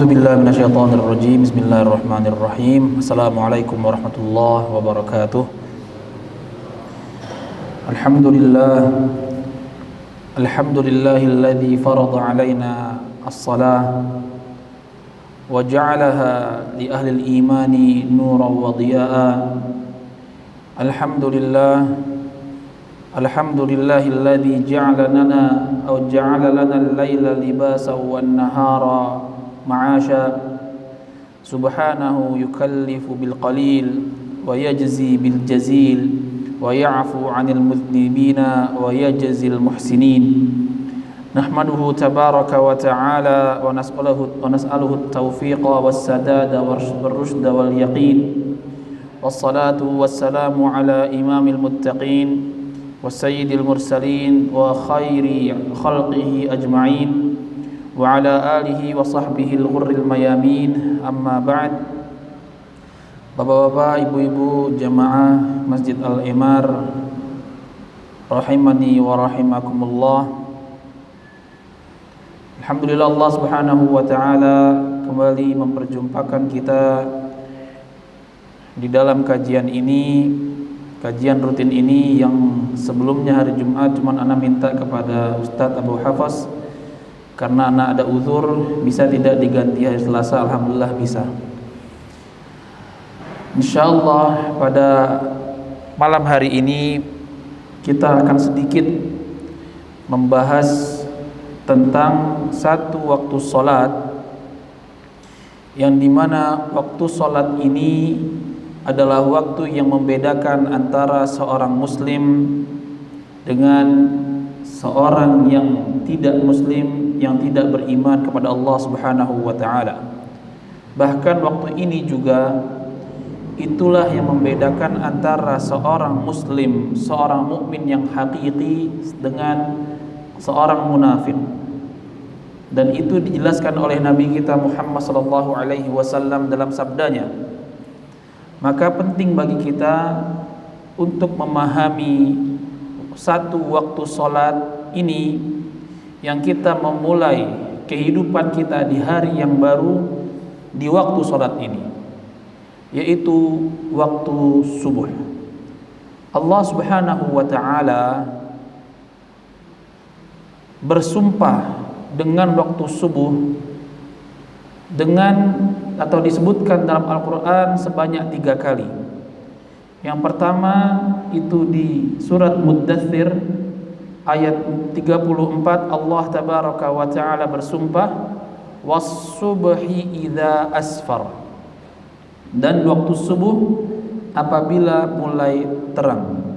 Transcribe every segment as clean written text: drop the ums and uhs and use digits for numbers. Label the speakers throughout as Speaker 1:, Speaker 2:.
Speaker 1: A'udzu billahi minasyaitonir rajim. Bismillahirrahmanirrahim. Assalamualaikum warahmatullahi wabarakatuh. Alhamdulillahilladzi farada 'alaina as-shalah wa ja'alaha li ahli al-imani nuran wa dhiya'a. Alhamdulillahilladzi ja'ala lana al-laila libasan wan-nahara ma'asha. Subhanahu yukallifu bil qalil wa yajzi bil jazil wa ya'fu 'anil mudhnibina wa yajzil muhsinin. Nahmaduhu tabaraka wa ta'ala wa nas'aluhu at-tawfiqa was-sadada war-rushda wal yaqin. Wassalatu wassalamu ala imamil muttaqin wa sayyidil mursalin wa khairi khalqihi ajma'in wa ala alihi wa sahbihi al-ghurril mayamin. Amma ba'd. Bapak-bapak, ibu-ibu jamaah Masjid Al-Imar rahimani wa rahimakumullah. Alhamdulillah, Allah Subhanahu wa taala kembali memperjumpakan kita di dalam kajian ini, kajian rutin ini yang sebelumnya hari Jumat cuman ana minta kepada Ustadz Abu Hafaz karena anak ada uzur bisa tidak diganti hari Selasa. Alhamdulillah bisa. Insyaallah pada malam hari ini kita akan sedikit membahas tentang satu waktu sholat, yang dimana waktu sholat ini adalah waktu yang membedakan antara seorang muslim dengan seorang yang tidak muslim, yang tidak beriman kepada Allah Subhanahu wa taala. Bahkan waktu ini juga itulah yang membedakan antara seorang muslim, seorang mukmin yang hakiki dengan seorang munafik. Dan itu dijelaskan oleh Nabi kita Muhammad sallallahu alaihi wasallam dalam sabdanya. Maka penting bagi kita untuk memahami satu waktu sholat ini yang kita memulai kehidupan kita di hari yang baru di waktu sholat ini, yaitu waktu subuh. Allah Subhanahu wa ta'ala bersumpah dengan waktu subuh dengan atau disebutkan dalam Al-Quran sebanyak 3 kali. Yang pertama itu di surat Muddathir ayat 34, Allah tabaraka wa ta'ala bersumpah was-subhi idza asfar, dan waktu subuh apabila mulai terang.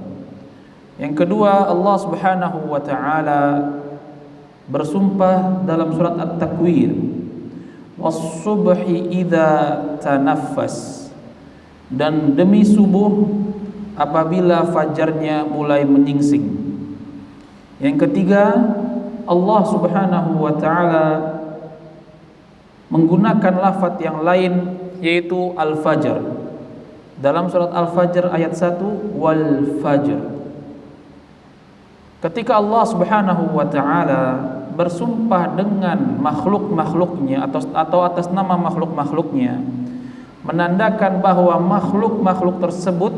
Speaker 1: Yang kedua, Allah Subhanahu wa ta'ala bersumpah dalam surat At-Takwir was-subhi idza tanaffas, dan demi subuh apabila fajarnya mulai menyingsing. Yang ketiga, Allah Subhanahu wa ta'ala menggunakan lafaz yang lain, yaitu al-fajr. Dalam surat Al-Fajr ayat 1, wal fajr. Ketika Allah Subhanahu wa ta'ala bersumpah dengan makhluk-makhluknya atau atas nama makhluk-makhluknya, menandakan bahwa makhluk-makhluk tersebut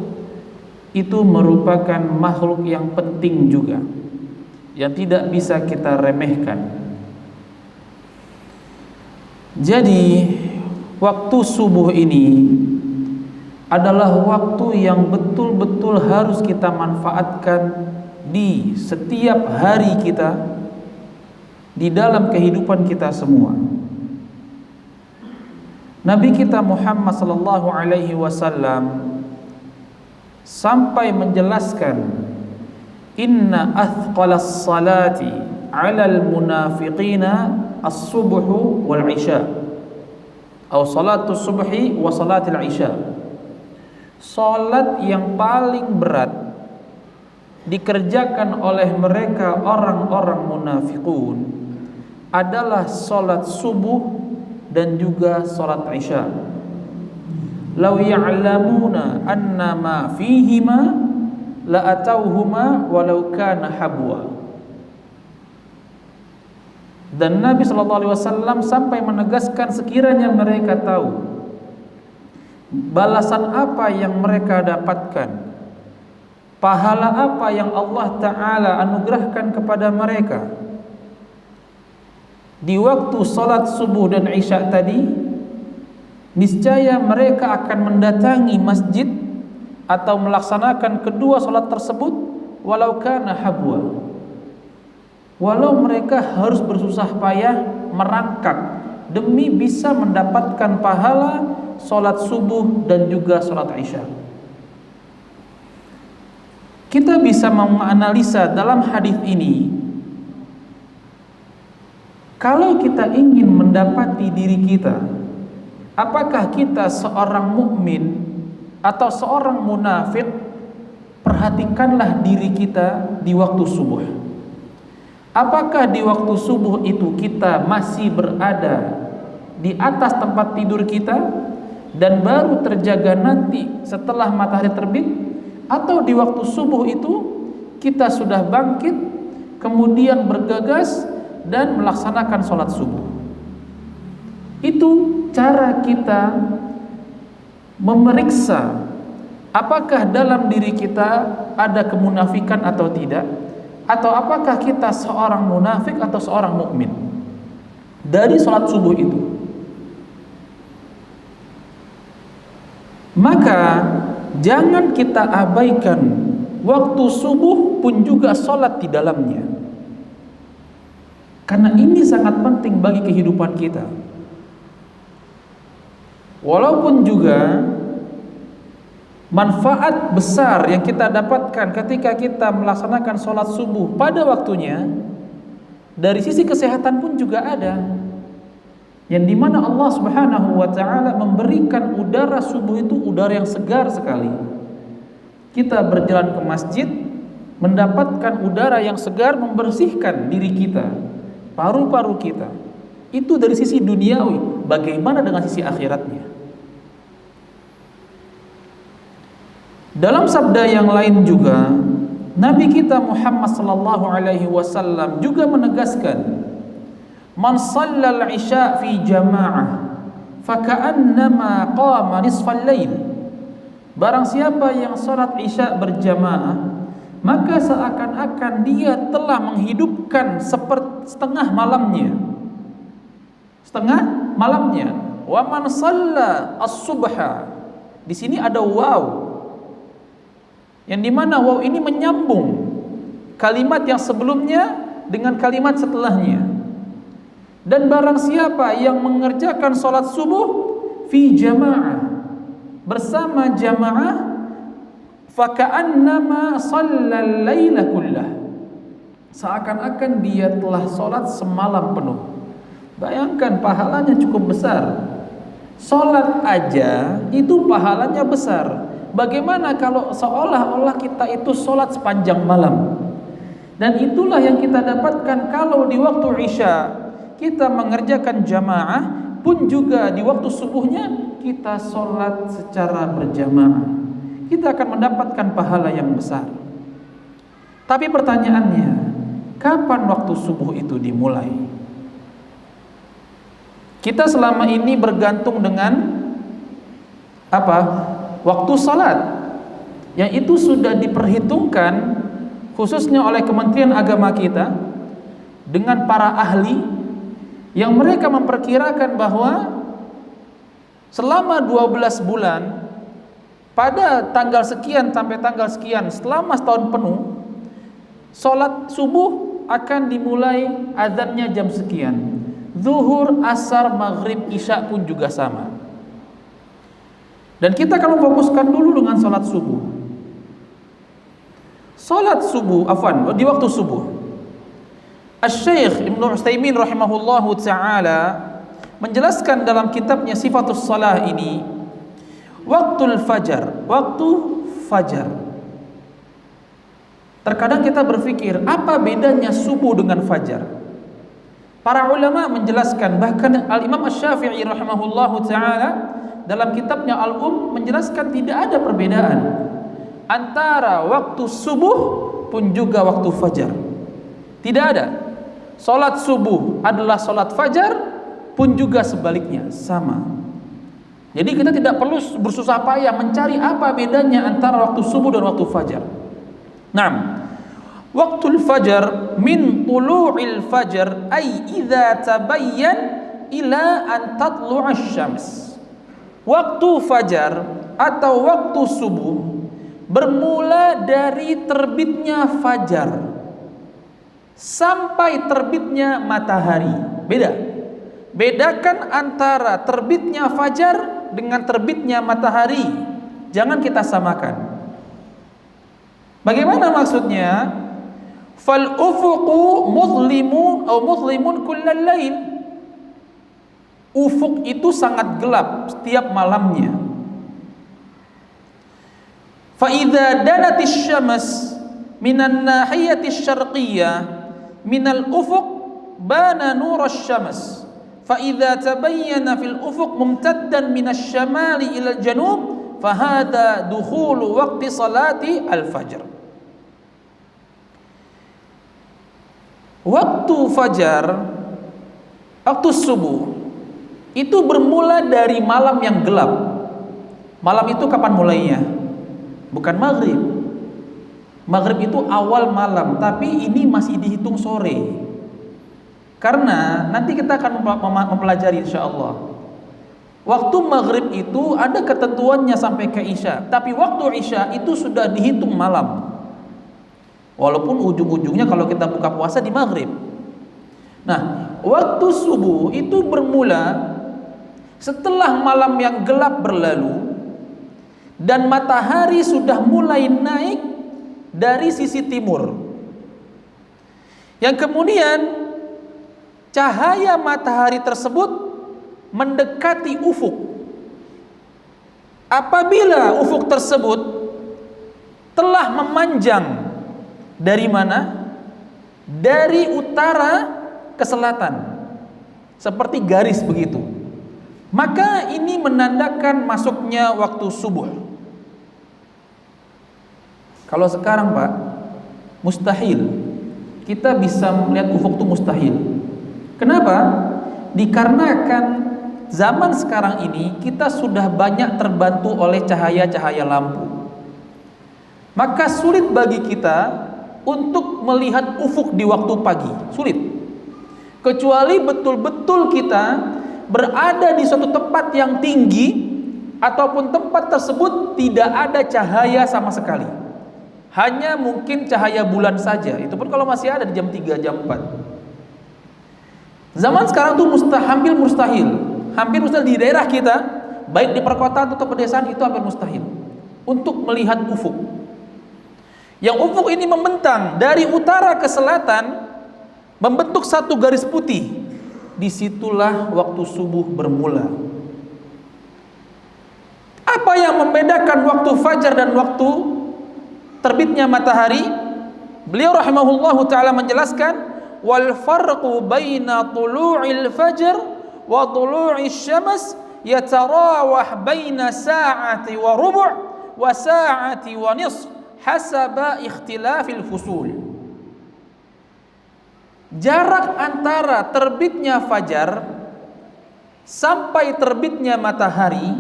Speaker 1: itu merupakan makhluk yang penting juga, yang tidak bisa kita remehkan. Jadi waktu subuh ini adalah waktu yang betul-betul harus kita manfaatkan di setiap hari kita, di dalam kehidupan kita semua. Nabi kita Muhammad sallallahu alaihi wasallam sampai menjelaskan, inna athqalas salati 'alal munafiqina as-subhu wal 'isha, atau salatus subhi wa salatil 'isha. Salat yang paling berat dikerjakan oleh mereka orang-orang munafikun adalah salat subuh dan juga salat isya. Law ya'lamuna annama fihima la atauhuma walau kana habwa. Dan Nabi SAW sampai menegaskan sekiranya mereka tahu balasan apa yang mereka dapatkan, pahala apa yang Allah Ta'ala anugerahkan kepada mereka di waktu salat subuh dan isya tadi, niscaya mereka akan mendatangi masjid atau melaksanakan kedua salat tersebut walau kana habwa, walau mereka harus bersusah payah merangkak demi bisa mendapatkan pahala salat subuh dan juga salat isya. Kita bisa menganalisa dalam hadis ini, kalau kita ingin mendapati diri kita, apakah kita seorang mukmin atau seorang munafik, perhatikanlah diri kita di waktu subuh. Apakah di waktu subuh itu kita masih berada di atas tempat tidur kita dan baru terjaga nanti setelah matahari terbit, atau di waktu subuh itu kita sudah bangkit kemudian bergegas dan melaksanakan sholat subuh? Itu cara kita memeriksa apakah dalam diri kita ada kemunafikan atau tidak, atau apakah kita seorang munafik atau seorang mukmin dari sholat subuh itu. Maka jangan kita abaikan waktu subuh pun juga sholat di dalamnya, karena ini sangat penting bagi kehidupan kita. Walaupun juga manfaat besar yang kita dapatkan ketika kita melaksanakan sholat subuh pada waktunya, dari sisi kesehatan pun juga ada, yang dimana Allah Subhanahu wa Ta'ala memberikan udara subuh itu udara yang segar sekali. Kita berjalan ke masjid mendapatkan udara yang segar, membersihkan diri kita, paru-paru kita. Itu dari sisi duniawi. Bagaimana dengan sisi akhiratnya? Dalam sabda yang lain juga, Nabi kita Muhammad sallallahu alaihi wasallam juga menegaskan, man shallal isya fi jamaah faka'annama qama nisfal lail. Barang siapa yang salat isya berjamaah, maka seakan-akan dia telah menghidupkan setengah malamnya. Setengah malamnya. Wa man shalla as-subha. Di sini ada waw, yang dimana waw ini menyambung kalimat yang sebelumnya dengan kalimat setelahnya. Dan barang siapa yang mengerjakan sholat subuh fi jamaah, bersama jamaah, faka'annama shallal laila kullah, seakan-akan dia telah sholat semalam penuh. Bayangkan, pahalanya cukup besar. Sholat aja itu pahalanya besar. Bagaimana kalau seolah-olah kita itu sholat sepanjang malam? Dan itulah yang kita dapatkan kalau di waktu isya kita mengerjakan jamaah, pun juga di waktu subuhnya kita sholat secara berjamaah. Kita akan mendapatkan pahala yang besar. Tapi pertanyaannya, kapan waktu subuh itu dimulai? Kita selama ini bergantung dengan apa? Waktu salat, yang itu sudah diperhitungkan khususnya oleh Kementerian Agama kita dengan para ahli, yang mereka memperkirakan bahwa selama 12 bulan, pada tanggal sekian sampai tanggal sekian, selama setahun penuh, salat subuh akan dimulai azannya jam sekian. Zuhur, asar, maghrib, isya pun juga sama. Dan kita akan memfokuskan dulu dengan salat subuh. Salat subuh, di waktu subuh, Asy-Syaikh Ibnu Utsaimin rahimahullahu taala menjelaskan dalam kitabnya Sifatus Shalah ini, waktu fajar. Terkadang kita berpikir, apa bedanya subuh dengan fajar? Para ulama menjelaskan, bahkan Al-Imam Asy-Syafi'i rahimahullahu taala dalam kitabnya Al-Um menjelaskan tidak ada perbedaan antara waktu subuh pun juga waktu fajar. Tidak ada. Salat subuh adalah salat fajar, pun juga sebaliknya sama. Jadi kita tidak perlu bersusah payah mencari apa bedanya antara waktu subuh dan waktu fajar. Naam. Waktu fajar min tulu'il fajar ay idza tabayyan ila an tatlu'asy syams. Waktu fajar atau waktu subuh bermula dari terbitnya fajar sampai terbitnya matahari. Bedakan antara terbitnya fajar dengan terbitnya matahari. Jangan kita samakan. Bagaimana maksudnya? Fal ufuqu muzlimun kullal lail. Ufuk itu sangat gelap setiap malamnya. Fa idza danatis syams minan nahiyatis syarqiyyah minal ufuq bana nurasy syams. Fa idza tabayyana fil ufuq mumtaddan minasy syamali ilal janub fa hadza dukhulu waqti salati al fajr. Waktu fajar, waktu subuh itu bermula dari malam yang gelap. Malam itu kapan mulainya? Bukan maghrib. Maghrib itu awal malam, tapi ini masih dihitung sore. Karena nanti kita akan mempelajari insyaallah. Waktu maghrib itu ada ketentuannya sampai ke isya, tapi waktu isya itu sudah dihitung malam. Walaupun ujung-ujungnya kalau kita buka puasa di maghrib. Nah, waktu subuh itu bermula setelah malam yang gelap berlalu dan matahari sudah mulai naik dari sisi timur. Yang kemudian cahaya matahari tersebut mendekati ufuk. Apabila ufuk tersebut telah memanjang dari mana? Dari utara ke selatan, seperti garis begitu. Maka ini menandakan masuknya waktu subuh. Kalau sekarang Pak, mustahil kita bisa melihat ufuk itu mustahil. Kenapa? Dikarenakan zaman sekarang ini kita sudah banyak terbantu oleh cahaya-cahaya lampu. Maka sulit bagi kita untuk melihat ufuk di waktu pagi, sulit. Kecuali betul-betul kita berada di suatu tempat yang tinggi ataupun tempat tersebut tidak ada cahaya sama sekali. Hanya mungkin cahaya bulan saja. Itu pun kalau masih ada di jam 3, jam 4. Zaman sekarang tuh hampir mustahil. Hampir mustahil di daerah kita, baik di perkotaan atau pedesaan, itu hampir mustahil untuk melihat ufuk. Yang ufuk ini membentang dari utara ke selatan, membentuk satu garis putih. Disitulah waktu subuh bermula. Apa yang membedakan waktu fajar dan waktu terbitnya matahari? Beliau rahimahullahu ta'ala menjelaskan, wal farqu baina tulu'il fajr wa tulu'is syams yatarawah baina sa'ati wa rubu' wa sa'ati wa nisf hasaba ikhtilafil fusul. Jarak antara terbitnya fajar sampai terbitnya matahari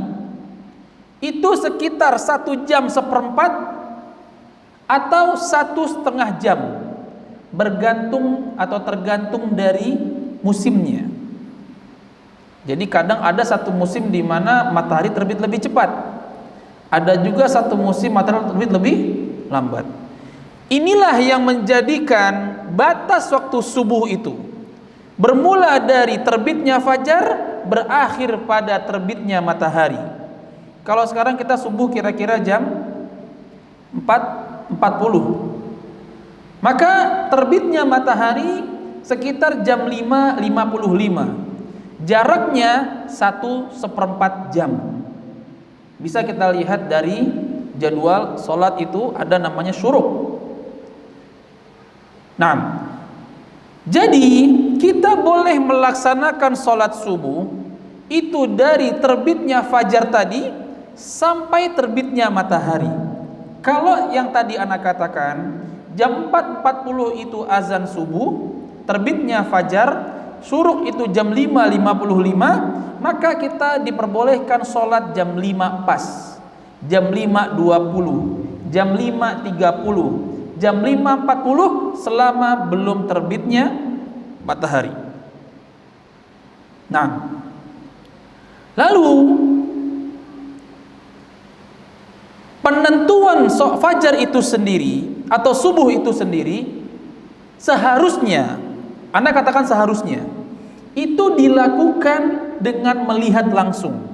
Speaker 1: itu sekitar 1 jam seperempat atau 1,5 jam, bergantung atau tergantung dari musimnya. Jadi kadang ada satu musim di mana matahari terbit lebih cepat, ada juga satu musim matahari terbit lebih lambat. Inilah yang menjadikan batas waktu subuh itu bermula dari terbitnya fajar, berakhir pada terbitnya matahari. Kalau sekarang kita subuh kira-kira jam 4.40, maka terbitnya matahari sekitar jam 5.55. Jaraknya 1/4 jam. Bisa kita lihat dari jadwal sholat itu ada namanya syuruk. Nah, jadi kita boleh melaksanakan sholat subuh itu dari terbitnya fajar tadi sampai terbitnya matahari. Kalau yang tadi anak katakan jam 4.40 itu azan subuh, terbitnya fajar, syuruk itu jam 5.55, maka kita diperbolehkan sholat jam 5 pas, jam 5.20, jam 5.30, jam 5.40 selama belum terbitnya matahari. Nah, lalu penentuan fajar itu sendiri atau subuh itu sendiri seharusnya, Anda katakan seharusnya, itu dilakukan dengan melihat langsung,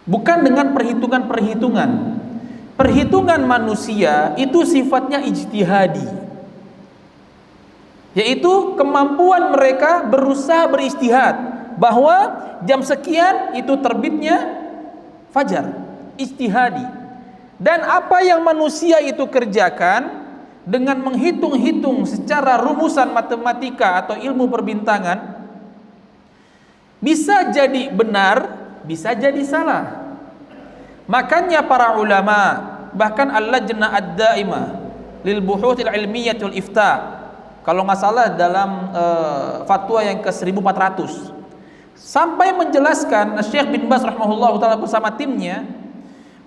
Speaker 1: bukan dengan perhitungan-perhitungan. Perhitungan manusia itu sifatnya ijtihadi, yaitu kemampuan mereka berusaha beristihad bahwa jam sekian itu terbitnya fajar, ijtihadi. Dan apa yang manusia itu kerjakan dengan menghitung-hitung secara rumusan matematika atau ilmu perbintangan, bisa jadi benar, bisa jadi salah. Makanya para ulama, bahkan Al-Lajnah Ad-Daimah lil Buhuthil Ilmiyyah wal Ifta, kalau nggak salah dalam fatwa yang ke-1400, sampai menjelaskan, Syekh bin Baz rahimahullah taala bersama timnya,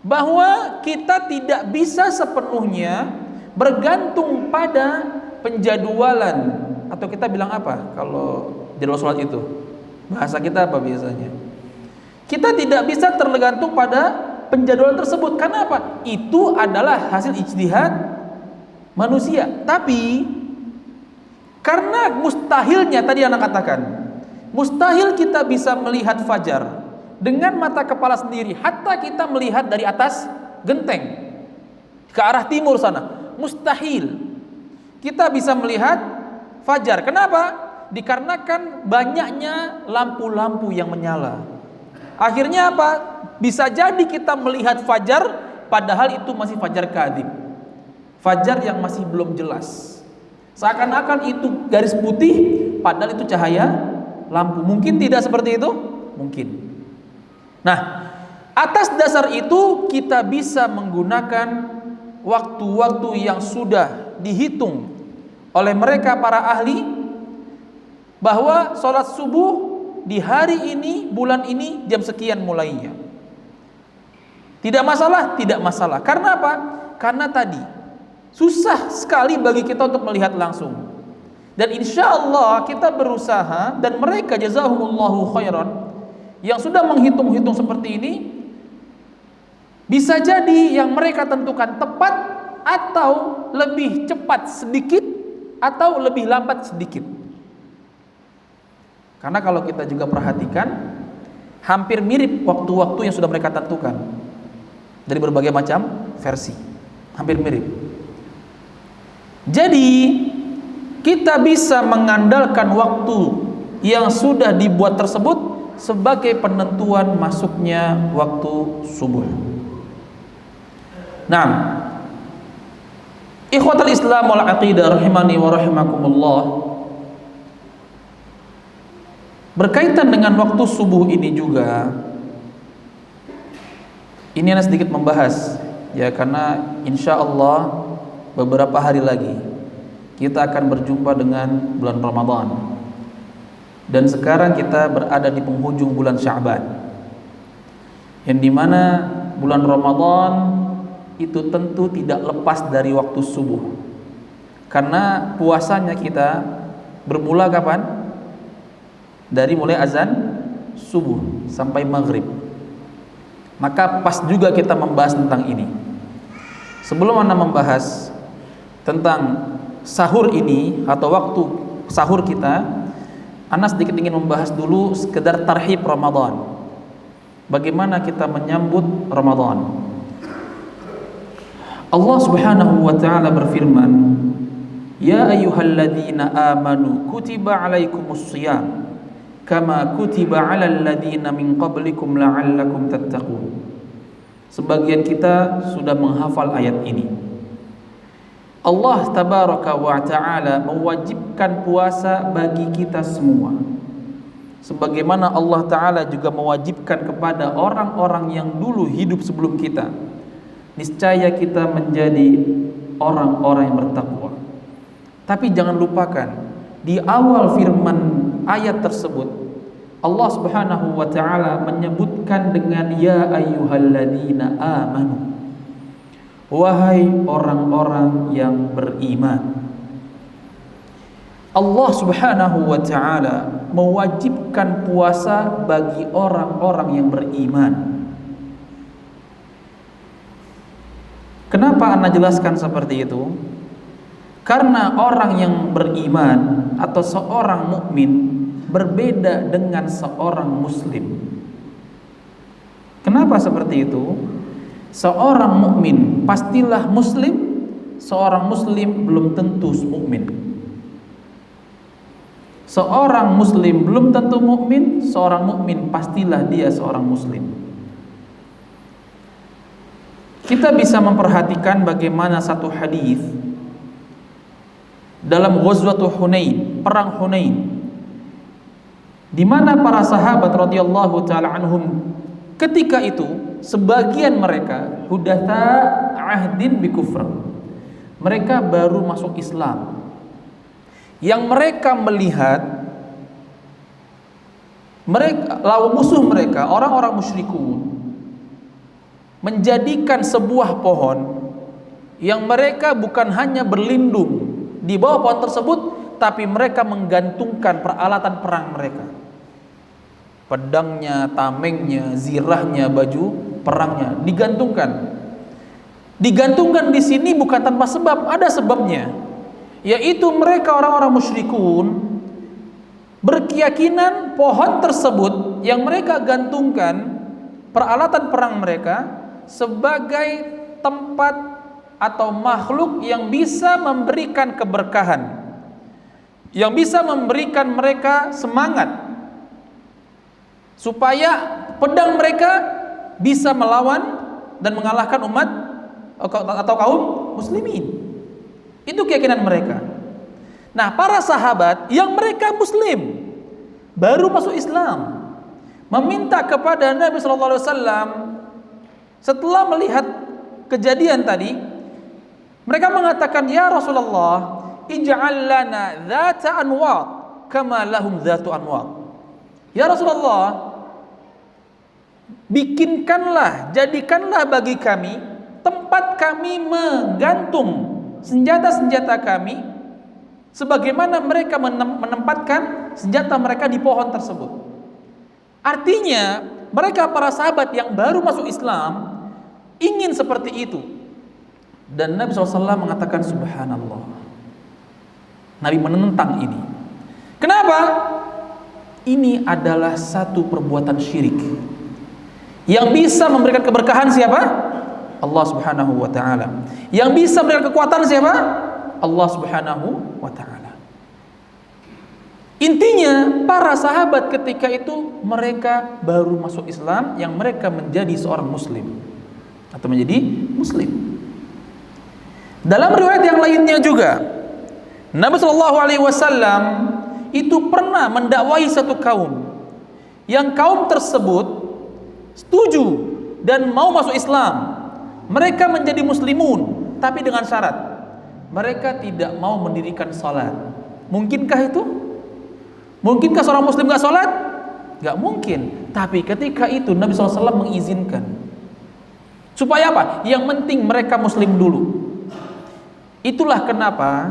Speaker 1: bahwa kita tidak bisa sepenuhnya bergantung pada penjadwalan, atau kita bilang apa kalau jadwal sholat itu, bahasa kita apa biasanya, kita tidak bisa tergantung pada penjadwalan tersebut. Karena apa? Itu adalah hasil ijtihad manusia. Tapi karena mustahilnya, tadi anak katakan, mustahil kita bisa melihat fajar dengan mata kepala sendiri, hatta kita melihat dari atas genteng ke arah timur sana, mustahil kita bisa melihat fajar. Kenapa? Dikarenakan banyaknya lampu-lampu yang menyala. Akhirnya apa? Bisa jadi kita melihat fajar padahal itu masih fajar kadhib, fajar yang masih belum jelas, seakan-akan itu garis putih padahal itu cahaya lampu. Mungkin tidak seperti itu? Mungkin. Nah, atas dasar itu kita bisa menggunakan waktu-waktu yang sudah dihitung oleh mereka para ahli, bahwa sholat subuh di hari ini, bulan ini, jam sekian mulainya. Tidak masalah? Tidak masalah. Karena apa? Karena tadi susah sekali bagi kita untuk melihat langsung. Dan insya Allah kita berusaha, dan mereka jazahumullahu khairan yang sudah menghitung-hitung seperti ini, bisa jadi yang mereka tentukan tepat, atau lebih cepat sedikit, atau lebih lambat sedikit. Karena kalau kita juga perhatikan, hampir mirip waktu-waktu yang sudah mereka tentukan dari berbagai macam versi, hampir mirip. Jadi kita bisa mengandalkan waktu yang sudah dibuat tersebut sebagai penentuan masuknya waktu subuh. Nah, ikhwatal Islam wal aqidah rahimani wa rahimakumullah, berkaitan dengan waktu subuh ini juga, ini Ana sedikit membahas ya, karena insya Allah beberapa hari lagi kita akan berjumpa dengan bulan Ramadan, dan sekarang kita berada di penghujung bulan Sya'ban, yang dimana bulan Ramadan itu tentu tidak lepas dari waktu subuh, karena puasanya kita bermula kapan? Dari mulai azan subuh sampai maghrib. Maka pas juga kita membahas tentang ini. Sebelum Anda membahas tentang sahur ini atau waktu sahur kita, Anda sedikit ingin membahas dulu sekedar tarhib Ramadan. Bagaimana kita menyambut Ramadan. Allah Subhanahu wa taala berfirman, "Ya ayyuhalladzina amanu kutiba 'alaikumus shiyam kama kutiba 'alal ladzina min qablikum la'allakum tattaqun." Sebagian kita sudah menghafal ayat ini. Allah tabaraka wa ta'ala mewajibkan puasa bagi kita semua, sebagaimana Allah ta'ala juga mewajibkan kepada orang-orang yang dulu hidup sebelum kita. Niscaya kita menjadi orang-orang yang bertakwa. Tapi jangan lupakan, di awal firman ayat tersebut Allah Subhanahu wa taala menyebutkan dengan ya ayyuhalladzina amanu. Wahai orang-orang yang beriman. Allah Subhanahu wa taala mewajibkan puasa bagi orang-orang yang beriman. Kenapa Anda jelaskan seperti itu? Karena orang yang beriman atau seorang mukmin berbeda dengan seorang muslim. Kenapa seperti itu? Seorang mukmin pastilah muslim, seorang muslim belum tentu mukmin. Seorang muslim belum tentu mukmin, seorang mukmin pastilah dia seorang muslim. Kita bisa memperhatikan bagaimana satu hadis dalam Ghazwatul Hunain, perang Hunain, di mana para sahabat radhiyallahu taala anhum ketika itu sebagian mereka hudatsa ahdin bi kufr. Mereka baru masuk Islam. Yang mereka melihat lawan musuh mereka, orang-orang musyrikun, menjadikan sebuah pohon yang mereka bukan hanya berlindung di bawah pohon tersebut, tapi mereka menggantungkan peralatan perang mereka. Pedangnya, tamengnya, zirahnya, baju perangnya digantungkan. Digantungkan di sini bukan tanpa sebab, ada sebabnya. Yaitu mereka orang-orang musyrikun berkeyakinan pohon tersebut yang mereka gantungkan peralatan perang mereka sebagai tempat atau makhluk yang bisa memberikan keberkahan, yang bisa memberikan mereka semangat supaya pedang mereka bisa melawan dan mengalahkan umat atau kaum muslimin. Itu keyakinan mereka. Nah, para sahabat yang mereka muslim baru masuk Islam meminta kepada Nabi sallallahu alaihi wasallam setelah melihat kejadian tadi, mereka mengatakan, "Ya Rasulullah, ij'al lana dzata anwat kama lahum dzatu anwat." Ya Rasulullah, bikinkanlah, jadikanlah bagi kami tempat kami menggantung senjata-senjata kami sebagaimana mereka menempatkan senjata mereka di pohon tersebut. Artinya, mereka para sahabat yang baru masuk Islam ingin seperti itu. Dan Nabi SAW mengatakan subhanallah. Nabi menentang ini. Kenapa? Ini adalah satu perbuatan syirik yang bisa memberikan keberkahan siapa? Allah Subhanahu wa taala. Yang bisa memberikan kekuatan siapa? Allah Subhanahu wa taala. Intinya para sahabat ketika itu mereka baru masuk Islam, yang mereka menjadi seorang muslim atau menjadi muslim. Dalam riwayat yang lainnya juga, Nabi Shallallahu Alaihi Wasallam itu pernah mendakwahi satu kaum, yang kaum tersebut setuju dan mau masuk Islam. Mereka menjadi muslimun, tapi dengan syarat mereka tidak mau mendirikan salat. Mungkinkah itu? Mungkinkah seorang muslim gak salat? Gak mungkin. Tapi ketika itu Nabi SAW mengizinkan. Supaya apa? Yang penting mereka muslim dulu. Itulah kenapa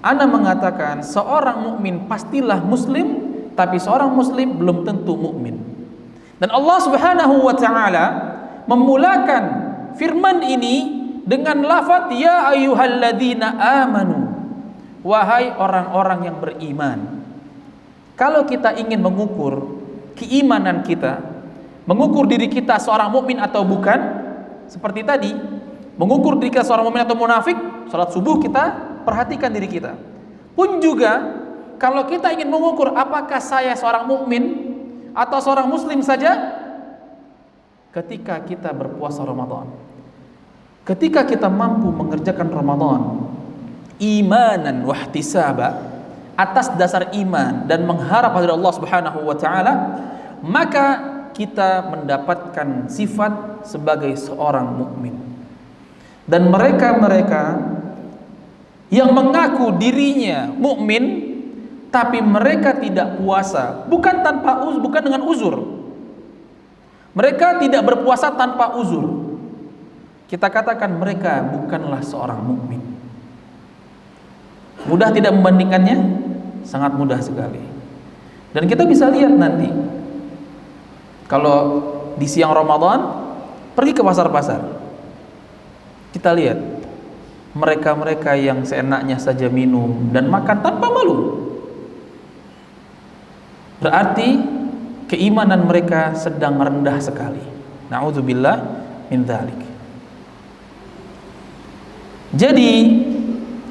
Speaker 1: ana mengatakan seorang mukmin pastilah muslim, tapi seorang muslim belum tentu mukmin. Dan Allah Subhanahu wa taala memulakan firman ini dengan lafaz ya ayyuhalladzina amanu. Wahai orang-orang yang beriman. Kalau kita ingin mengukur keimanan kita, mengukur diri kita seorang mukmin atau bukan, seperti tadi, mengukur diri kita seorang mukmin atau munafik, salat subuh kita perhatikan diri kita. Pun juga kalau kita ingin mengukur apakah saya seorang mukmin atau seorang muslim saja, ketika kita berpuasa Ramadan, ketika kita mampu mengerjakan Ramadan imanan wahtisaba, atas dasar iman dan mengharap dari Allah Subhanahu wa taala, maka kita mendapatkan sifat sebagai seorang mukmin. Dan mereka yang mengaku dirinya mukmin tapi mereka tidak puasa, bukan dengan uzur. Mereka tidak berpuasa tanpa uzur. Kita katakan mereka bukanlah seorang mukmin. Mudah tidak membandingkannya? Sangat mudah sekali. Dan kita bisa lihat nanti, kalau di siang Ramadan pergi ke pasar-pasar, kita lihat mereka-mereka yang seenaknya saja minum dan makan tanpa malu. Berarti keimanan mereka sedang rendah sekali. Na'udzubillah min dzalik. Jadi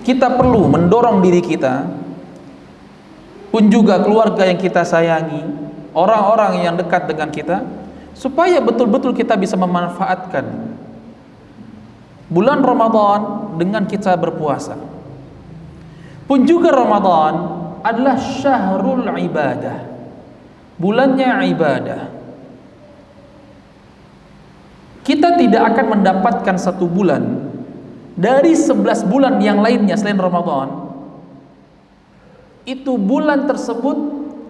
Speaker 1: kita perlu mendorong diri kita, pun juga keluarga yang kita sayangi, orang-orang yang dekat dengan kita, supaya betul-betul kita bisa memanfaatkan bulan Ramadan dengan kita berpuasa. Pun juga Ramadan adalah syahrul ibadah, bulannya ibadah. Kita tidak akan mendapatkan satu bulan dari 11 bulan yang lainnya selain Ramadan. Itu bulan tersebut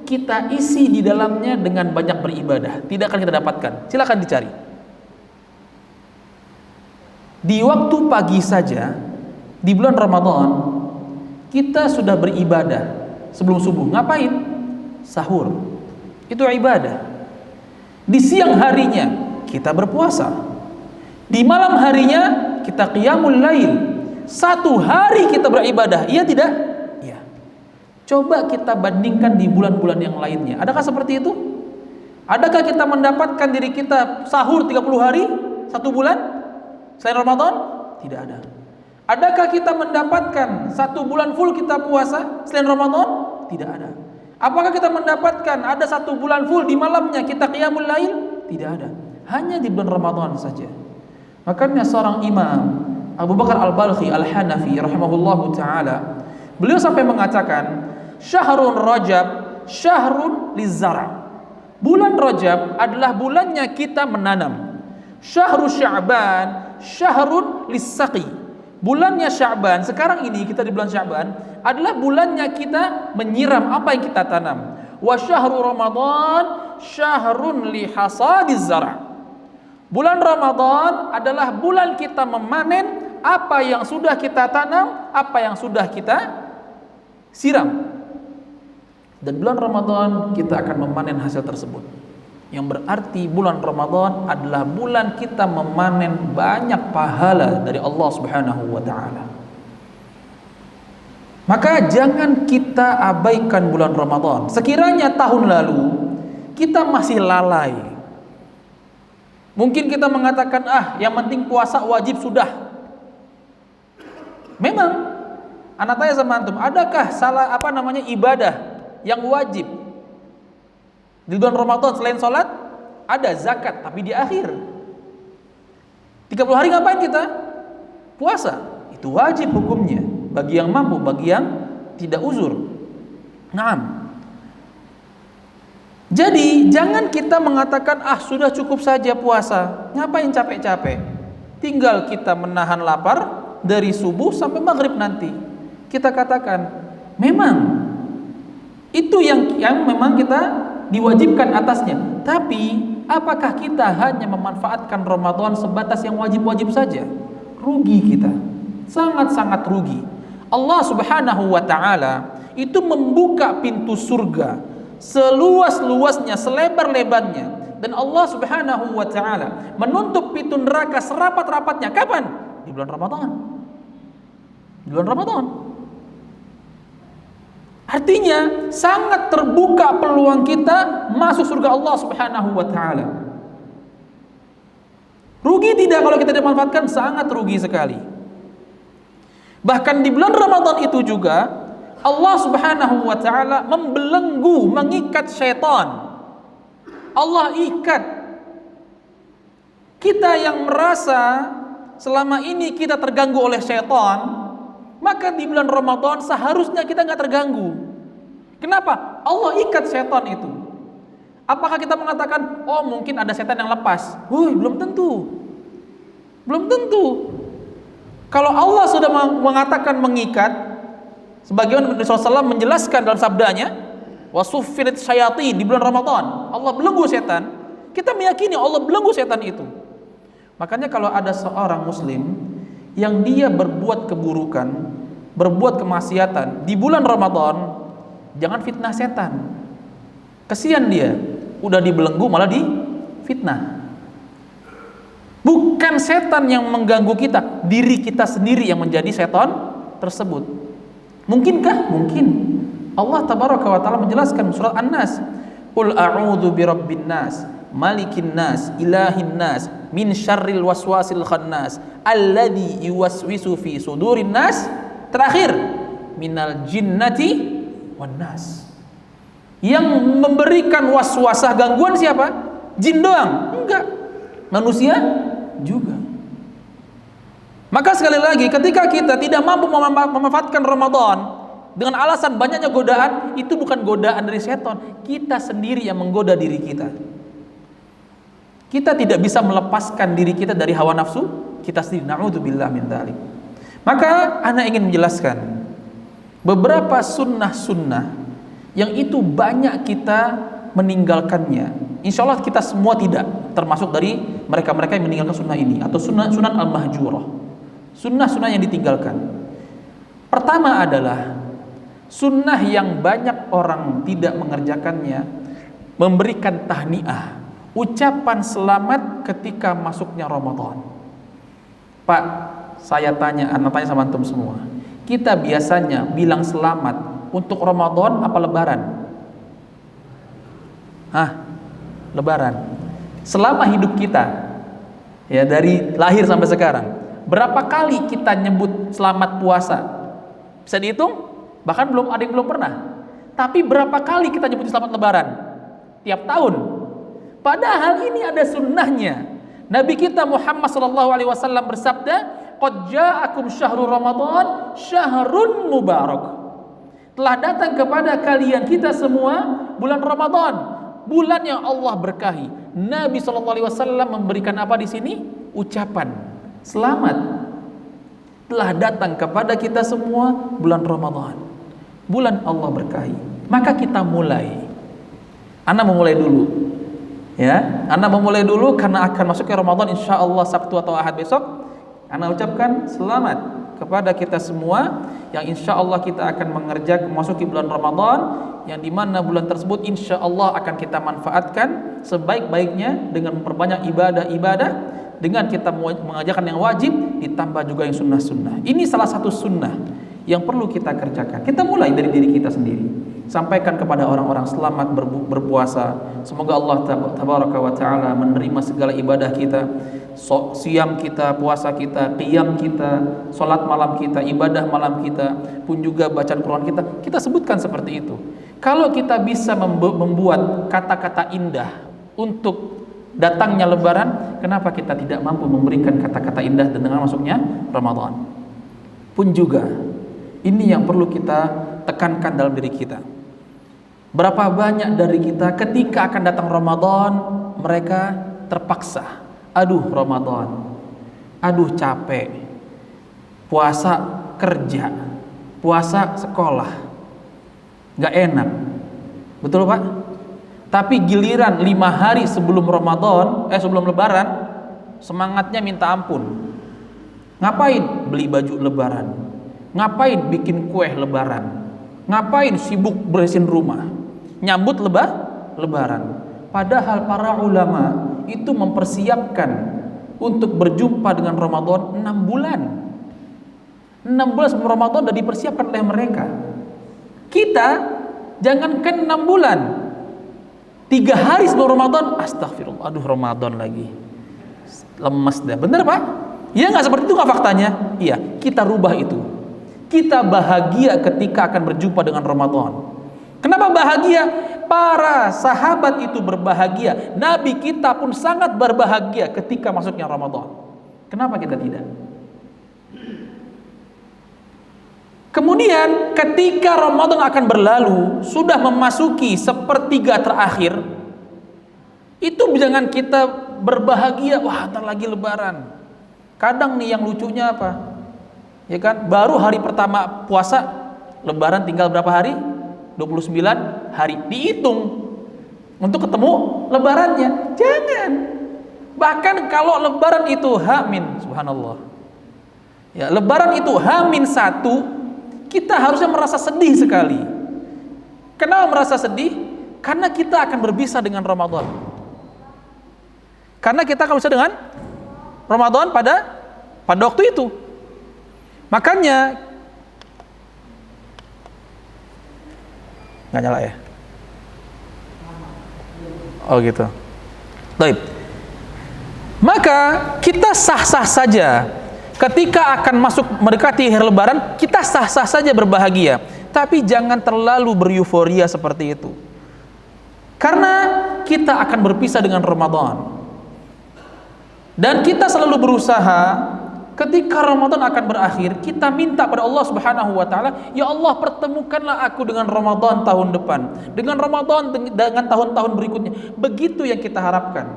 Speaker 1: kita isi di dalamnya dengan banyak beribadah. Tidak akan kita dapatkan. Silakan dicari. Di waktu pagi saja di bulan Ramadan kita sudah beribadah sebelum subuh. Ngapain? Sahur. Itu ibadah. Di siang harinya kita berpuasa. Di malam harinya kita qiyamul lail. Satu hari kita beribadah. Iya tidak? Iya. Coba kita bandingkan di bulan-bulan yang lainnya. Adakah seperti itu? Adakah kita mendapatkan diri kita sahur 30 hari satu bulan selain Ramadan? Tidak ada. Adakah kita mendapatkan satu bulan full kita puasa selain Ramadan? Tidak ada. Apakah kita mendapatkan ada satu bulan full di malamnya kita qiyamul lail? Tidak ada. Hanya di bulan Ramadan saja. Makanya seorang imam Abu Bakar Al-Balkhi Al-Hanafi rahimahullahu ta'ala, beliau sampai mengatakan syahrun Rajab syahrun lizzara. Bulan Rajab adalah bulannya kita menanam. Syahrul Sya'ban syahrun lissaqi. Bulannya Sya'ban, sekarang ini kita di bulan Sya'ban, adalah bulannya kita menyiram apa yang kita tanam. Wa syahrul Ramadan syahrun lihasadiz zara'. Bulan Ramadan adalah bulan kita memanen apa yang sudah kita tanam, apa yang sudah kita siram. Dan bulan Ramadan kita akan memanen hasil tersebut. Yang berarti bulan Ramadan adalah bulan kita memanen banyak pahala dari Allah Subhanahu wa taala. Maka jangan kita abaikan bulan Ramadan. Sekiranya tahun lalu kita masih lalai, mungkin kita mengatakan, yang penting puasa wajib sudah. Memang, anak tanya sama antum, adakah ibadah yang wajib di bulan Ramadan selain sholat? Ada zakat, tapi di akhir. 30 hari ngapain kita? Puasa. Itu wajib hukumnya. Bagi yang mampu, bagi yang tidak uzur. Naam. Jadi jangan kita mengatakan sudah cukup saja puasa. Ngapain capek-capek? Tinggal kita menahan lapar dari subuh sampai maghrib nanti. Kita katakan memang itu yang memang kita diwajibkan atasnya. Tapi apakah kita hanya memanfaatkan Ramadan sebatas yang wajib-wajib saja? Rugi kita. Sangat-sangat rugi. Allah Subhanahu wa taala itu membuka pintu surga seluas-luasnya, selebar-lebarnya, dan Allah Subhanahu wa taala menutup pintu neraka serapat-rapatnya. Kapan? Di bulan Ramadan. Di bulan Ramadan. Artinya sangat terbuka peluang kita masuk surga Allah Subhanahu wa taala. Rugi tidak kalau kita dimanfaatkan? Sangat rugi sekali. Bahkan di bulan Ramadan itu juga Allah Subhanahu wa taala membelenggu, mengikat syaitan. Allah ikat. Kita yang merasa selama ini kita terganggu oleh syaitan, maka di bulan Ramadan seharusnya kita nggak terganggu. Kenapa? Allah ikat syaitan itu. Apakah kita mengatakan, mungkin ada setan yang lepas? Belum tentu. Belum tentu. Kalau Allah sudah mengatakan mengikat, sebagaimana Nabi SAW menjelaskan dalam sabdanya, wasuffinat syayatin, di bulan Ramadan Allah belenggu setan, kita meyakini Allah belenggu setan itu. Makanya kalau ada seorang muslim yang dia berbuat keburukan, berbuat kemaksiatan di bulan Ramadan, jangan fitnah setan. Kesian dia, udah dibelenggu malah difitnah. Bukan setan yang mengganggu kita, diri kita sendiri yang menjadi setan tersebut. Mungkinkah? Mungkin. Allah tabaraka wa taala menjelaskan surat An-Nas, qul a'udzu birabbin nas, malikin nas, ilahin nas, min syarril waswasil khannas, alladzi yuwaswisu fi sudurin nas, terakhir, minal jinnati wan nas. Yang memberikan waswasah gangguan siapa? Jin doang? Enggak. Manusia juga. Maka sekali lagi, ketika kita tidak mampu memanfaatkan Ramadan dengan alasan banyaknya godaan, itu bukan godaan dari setan, kita sendiri yang menggoda diri kita. Kita tidak bisa melepaskan diri kita dari hawa nafsu kita sendiri. Na'udzubillah min dzalik. Maka ana ingin menjelaskan beberapa sunnah-sunnah yang itu banyak kita meninggalkannya. Insya Allah kita semua tidak termasuk dari mereka-mereka yang meninggalkan sunnah ini, atau sunnah al-mahjurah, sunnah-sunnah yang ditinggalkan. Pertama adalah sunnah yang banyak orang tidak mengerjakannya, memberikan tahniah, ucapan selamat ketika masuknya Ramadan. Pak, saya tanya sama antum semua, kita biasanya bilang selamat untuk Ramadan apa Lebaran? Lebaran. Selama hidup kita, ya, dari lahir sampai sekarang, berapa kali kita nyebut selamat puasa? Bisa dihitung? Bahkan ada yang belum pernah. Tapi berapa kali kita nyebut selamat Lebaran? Tiap tahun. Padahal ini ada sunnahnya. Nabi kita Muhammad SAW bersabda, qad ja'akum syahrul Ramadan syahrun mubarak. Telah datang kepada kalian kita semua bulan Ramadan, bulan yang Allah berkahi. Nabi SAW memberikan apa di sini? Ucapan selamat. Telah datang kepada kita semua bulan Ramadan, bulan Allah berkahi. Maka kita mulai. Ana memulai dulu, ya. Ana memulai dulu karena akan masuknya Ramadan insya Allah Sabtu atau Ahad besok. Ana ucapkan selamat kepada kita semua yang insya Allah kita akan mengerjakan memasuki bulan Ramadan, yang dimana bulan tersebut insya Allah akan kita manfaatkan sebaik-baiknya dengan memperbanyak ibadah-ibadah, dengan kita mengerjakan yang wajib ditambah juga yang sunnah-sunnah. Ini salah satu sunnah yang perlu kita kerjakan. Kita mulai dari diri kita sendiri. Sampaikan kepada orang-orang selamat berpuasa. Semoga Allah tabaraka wa ta'ala menerima segala ibadah kita, siam kita, puasa kita, qiyam kita, salat malam kita, ibadah malam kita, pun juga bacaan Quran kita. Kita sebutkan seperti itu. Kalau kita bisa membuat kata-kata indah untuk datangnya Lebaran, kenapa kita tidak mampu memberikan kata-kata indah dengan masuknya Ramadan? Pun juga ini yang perlu kita tekankan dalam diri kita. Berapa banyak dari kita ketika akan datang Ramadan, mereka terpaksa, aduh Ramadan, aduh capek, puasa kerja, puasa sekolah, gak enak, betul Pak? Tapi giliran 5 hari sebelum Ramadan, sebelum Lebaran, semangatnya minta ampun. Ngapain? Beli baju Lebaran. Ngapain? Bikin kue Lebaran. Ngapain? Sibuk bersihin rumah, nyambut Lebaran. Padahal para ulama itu mempersiapkan untuk berjumpa dengan Ramadan 6 bulan. 6 bulan sebelum Ramadan sudah dipersiapkan oleh mereka. Kita jangankan 6 bulan, 3 hari sebelum Ramadan, astagfirullah, aduh Ramadan lagi, lemes dah. Bener Pak? Ya nggak seperti itu nggak faktanya? Iya, kita rubah itu. Kita bahagia ketika akan berjumpa dengan Ramadan. Kenapa bahagia? Para sahabat itu berbahagia. Nabi kita pun sangat berbahagia ketika masuknya Ramadan. Kenapa kita tidak? Kemudian ketika Ramadan akan berlalu, sudah memasuki sepertiga terakhir, itu jangan kita berbahagia, wah ntar lagi Lebaran. Kadang nih yang lucunya apa? Ya kan? Baru hari pertama puasa, lebaran tinggal berapa hari? 29 hari. Dihitung untuk ketemu lebarannya. Jangan. Bahkan kalau lebaran itu H-, subhanallah. Ya, lebaran itu H-1, kita harusnya merasa sedih sekali. Kenapa merasa sedih? Karena kita akan berpisah dengan Ramadan. Karena kita akan berpisah dengan Ramadan pada waktu itu. Makanya nggak nyala ya? Oh gitu. Baik. Maka kita sah-sah saja ketika akan masuk mendekati hari Lebaran, kita sah-sah saja berbahagia. Tapi jangan terlalu bereuforia seperti itu. Karena kita akan berpisah dengan Ramadan. Dan kita selalu berusaha ketika Ramadan akan berakhir, kita minta pada Allah Subhanahu wa taala, ya Allah, pertemukanlah aku dengan Ramadan tahun depan, dengan Ramadan dengan tahun-tahun berikutnya. Begitu yang kita harapkan.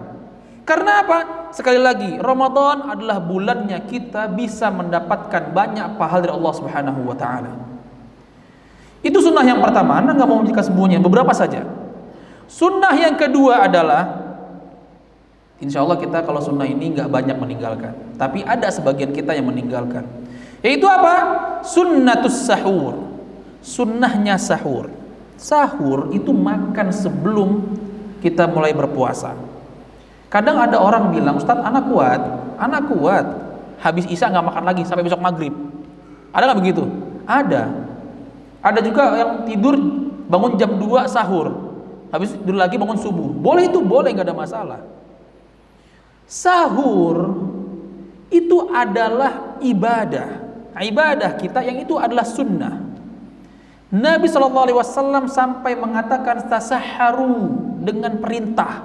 Speaker 1: Karena apa? Sekali lagi, Ramadan adalah bulannya kita bisa mendapatkan banyak pahala dari Allah Subhanahu wa taala. Itu sunnah yang pertama. Anda nggak mau memberikan semuanya, beberapa saja. Sunnah yang kedua adalah, insya Allah kita kalau sunnah ini nggak banyak meninggalkan, tapi ada sebagian kita yang meninggalkan. Yaitu apa? Sunnatus sahur. Sunnahnya sahur. Sahur itu makan sebelum kita mulai berpuasa. Kadang ada orang bilang, Ustadz, anak kuat. Habis isya nggak makan lagi sampai besok maghrib. Ada nggak begitu? Ada. Ada juga yang tidur bangun jam 2 sahur, habis tidur lagi bangun subuh. Boleh itu, boleh, nggak ada masalah. Sahur itu adalah ibadah kita yang itu adalah sunnah. Nabi SAW sampai mengatakan tasahharu, dengan perintah,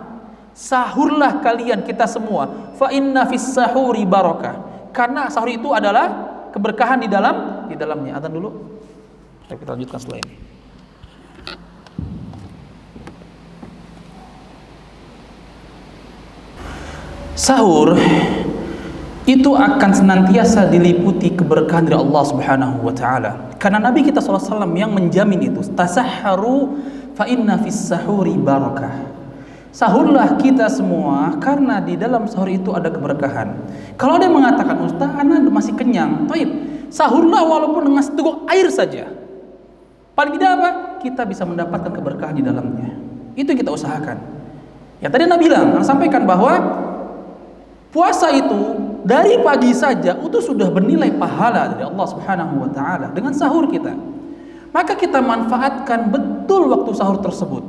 Speaker 1: sahurlah kalian kita semua, fa inna fis sahuri barakah, karena sahur itu adalah keberkahan di dalamnya. Adzan dulu, kita lanjutkan setelah ini. Sahur itu akan senantiasa diliputi keberkahan dari Allah Subhanahu wa taala. Karena Nabi kita SAW yang menjamin itu. Tasahharu fa inna fis sahuri barakah. Sahurlah kita semua karena di dalam sahur itu ada keberkahan. Kalau ada yang mengatakan, Ustaz, ana masih kenyang. Baik, sahurlah walaupun dengan seteguk air saja. Paling tidak apa? Kita bisa mendapatkan keberkahan di dalamnya. Itu yang kita usahakan. Ya tadi Nabi bilang, sampaikan bahwa puasa itu dari pagi saja itu sudah bernilai pahala dari Allah Subhanahu wa taala dengan sahur kita. Maka kita manfaatkan betul waktu sahur tersebut.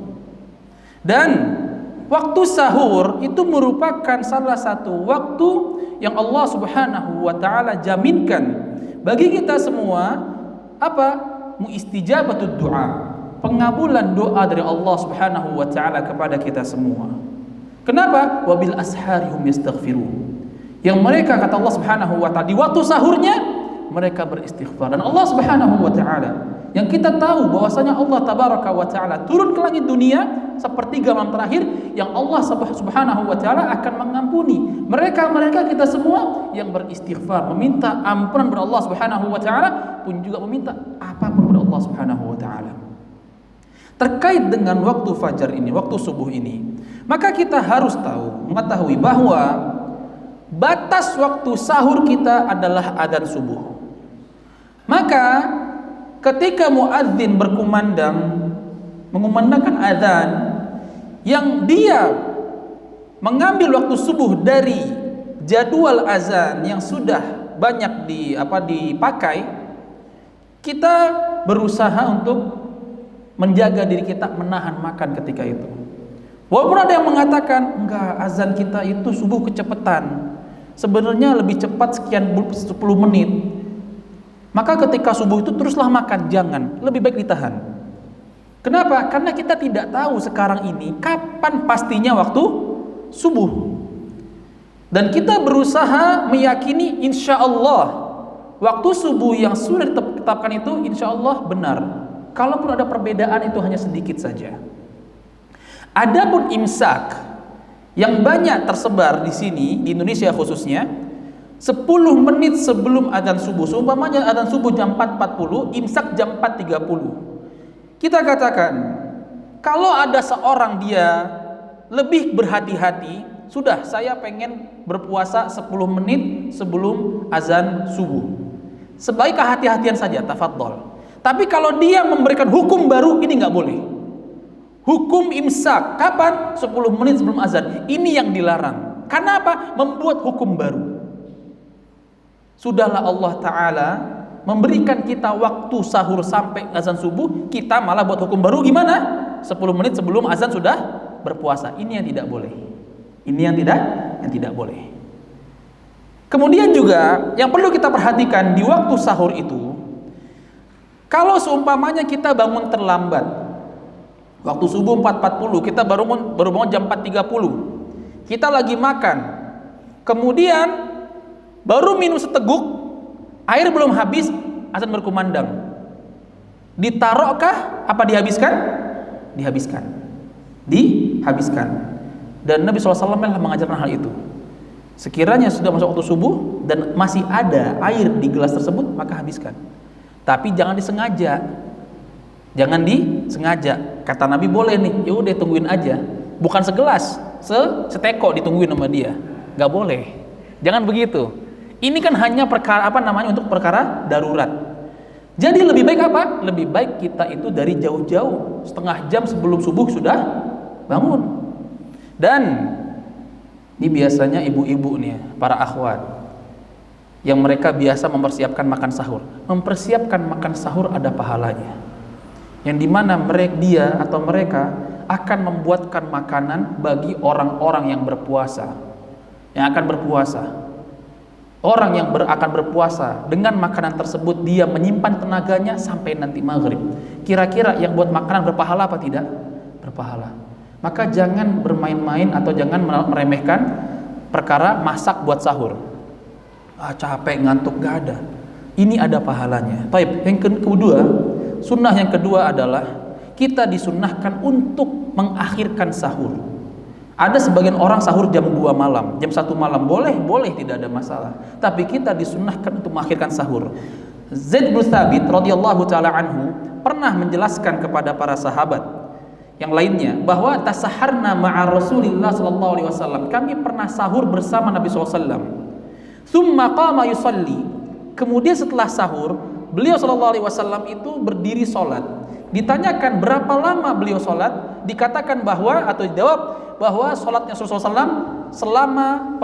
Speaker 1: Dan waktu sahur itu merupakan salah satu waktu yang Allah Subhanahu wa taala jaminkan bagi kita semua apa? Muistijabatud du'a, pengabulan doa dari Allah Subhanahu wa taala kepada kita semua. Kenapa? Wabil asharihum yastaghfirun. Yang mereka, kata Allah Subhanahu wa taala, di waktu sahurnya mereka beristighfar. Dan Allah Subhanahu wa taala, yang kita tahu bahwasanya Allah tabaraka wa taala turun ke langit dunia sepertiga malam terakhir, yang Allah Subhanahu wa taala akan mengampuni mereka kita semua yang beristighfar, meminta ampunan kepada Allah Subhanahu wa taala, pun juga meminta apapun kepada Allah Subhanahu wa taala. Terkait dengan waktu fajar ini, waktu subuh ini, maka kita harus mengetahui bahwa batas waktu sahur kita adalah adzan subuh. Maka ketika muadzin mengumandangkan adzan, yang dia mengambil waktu subuh dari jadwal azan yang sudah banyak dipakai, kita berusaha untuk menjaga diri kita, menahan makan ketika itu. Walaupun ada yang mengatakan, enggak, azan kita itu subuh kecepatan, sebenarnya lebih cepat sekian 10 menit. Maka ketika subuh itu teruslah makan, jangan, lebih baik ditahan. Kenapa? Karena kita tidak tahu sekarang ini kapan pastinya waktu subuh. Dan kita berusaha meyakini insya Allah waktu subuh yang sudah ditetapkan itu insya Allah benar. Kalaupun ada perbedaan itu hanya sedikit saja. Adapun imsak yang banyak tersebar di sini, di Indonesia khususnya, 10 menit sebelum adzan subuh. Seumpamanya adzan subuh jam 4.40, imsak jam 4.30. Kita katakan, kalau ada seorang dia lebih berhati-hati, sudah saya pengen berpuasa 10 menit sebelum azan subuh. Sebaik kehati-hatian saja, tafadhol. Tapi kalau dia memberikan hukum baru, ini nggak boleh. Hukum imsak, kapan? 10 menit sebelum azan. Ini yang dilarang. Karena apa? Membuat hukum baru. Sudahlah Allah Ta'ala memberikan kita waktu sahur sampai azan subuh, kita malah buat hukum baru gimana? 10 menit sebelum azan sudah berpuasa. Ini yang tidak boleh. Ini yang tidak boleh. Kemudian juga yang perlu kita perhatikan di waktu sahur itu, kalau seumpamanya kita bangun terlambat, waktu subuh 4.40, kita baru bangun jam 4.30, kita lagi makan, kemudian baru minum seteguk, air belum habis, azan berkumandang. Ditaruhkah? Apa dihabiskan? Dihabiskan. Dan Nabi SAW mengajarkan hal itu. Sekiranya sudah masuk waktu subuh dan masih ada air di gelas tersebut, maka habiskan. Tapi jangan disengaja. Kata Nabi boleh nih, ya udah tungguin aja. Bukan segelas, seteko ditungguin sama dia. Nggak boleh. Jangan begitu. Ini kan hanya perkara untuk perkara darurat. Jadi lebih baik apa? Lebih baik kita itu dari jauh-jauh, setengah jam sebelum subuh sudah bangun. Dan ini biasanya ibu-ibu nih, para akhwat, yang mereka biasa mempersiapkan makan sahur. Mempersiapkan makan sahur ada pahalanya, yang dimana mereka akan membuatkan makanan bagi orang-orang yang berpuasa, yang akan berpuasa. Orang yang akan berpuasa dengan makanan tersebut, dia menyimpan tenaganya sampai nanti maghrib. Kira-kira yang buat makanan berpahala apa tidak? Berpahala. Maka jangan bermain-main atau jangan meremehkan perkara masak buat sahur. Capek, ngantuk, gak ada. Ini ada pahalanya. Baik, yang kedua, sunnah yang kedua adalah kita disunnahkan untuk mengakhirkan sahur. Ada sebagian orang sahur jam 2 malam, jam 1 malam, boleh tidak ada masalah. Tapi kita disunnahkan untuk mengakhirkan sahur. Zaid bin Thabit radhiyallahu taala anhu pernah menjelaskan kepada para sahabat yang lainnya bahwa tasaharna ma'a Rasulillah sallallahu alaihi wasallam. Kami pernah sahur bersama Nabi sallallahu alaihi wasallam. Tsumma qama yusalli. Kemudian setelah sahur, beliau sallallahu alaihi wasallam itu berdiri salat. Ditanyakan berapa lama beliau salat, dikatakan bahwa atau dijawab bahwa salatnya Rasulullah SAW selama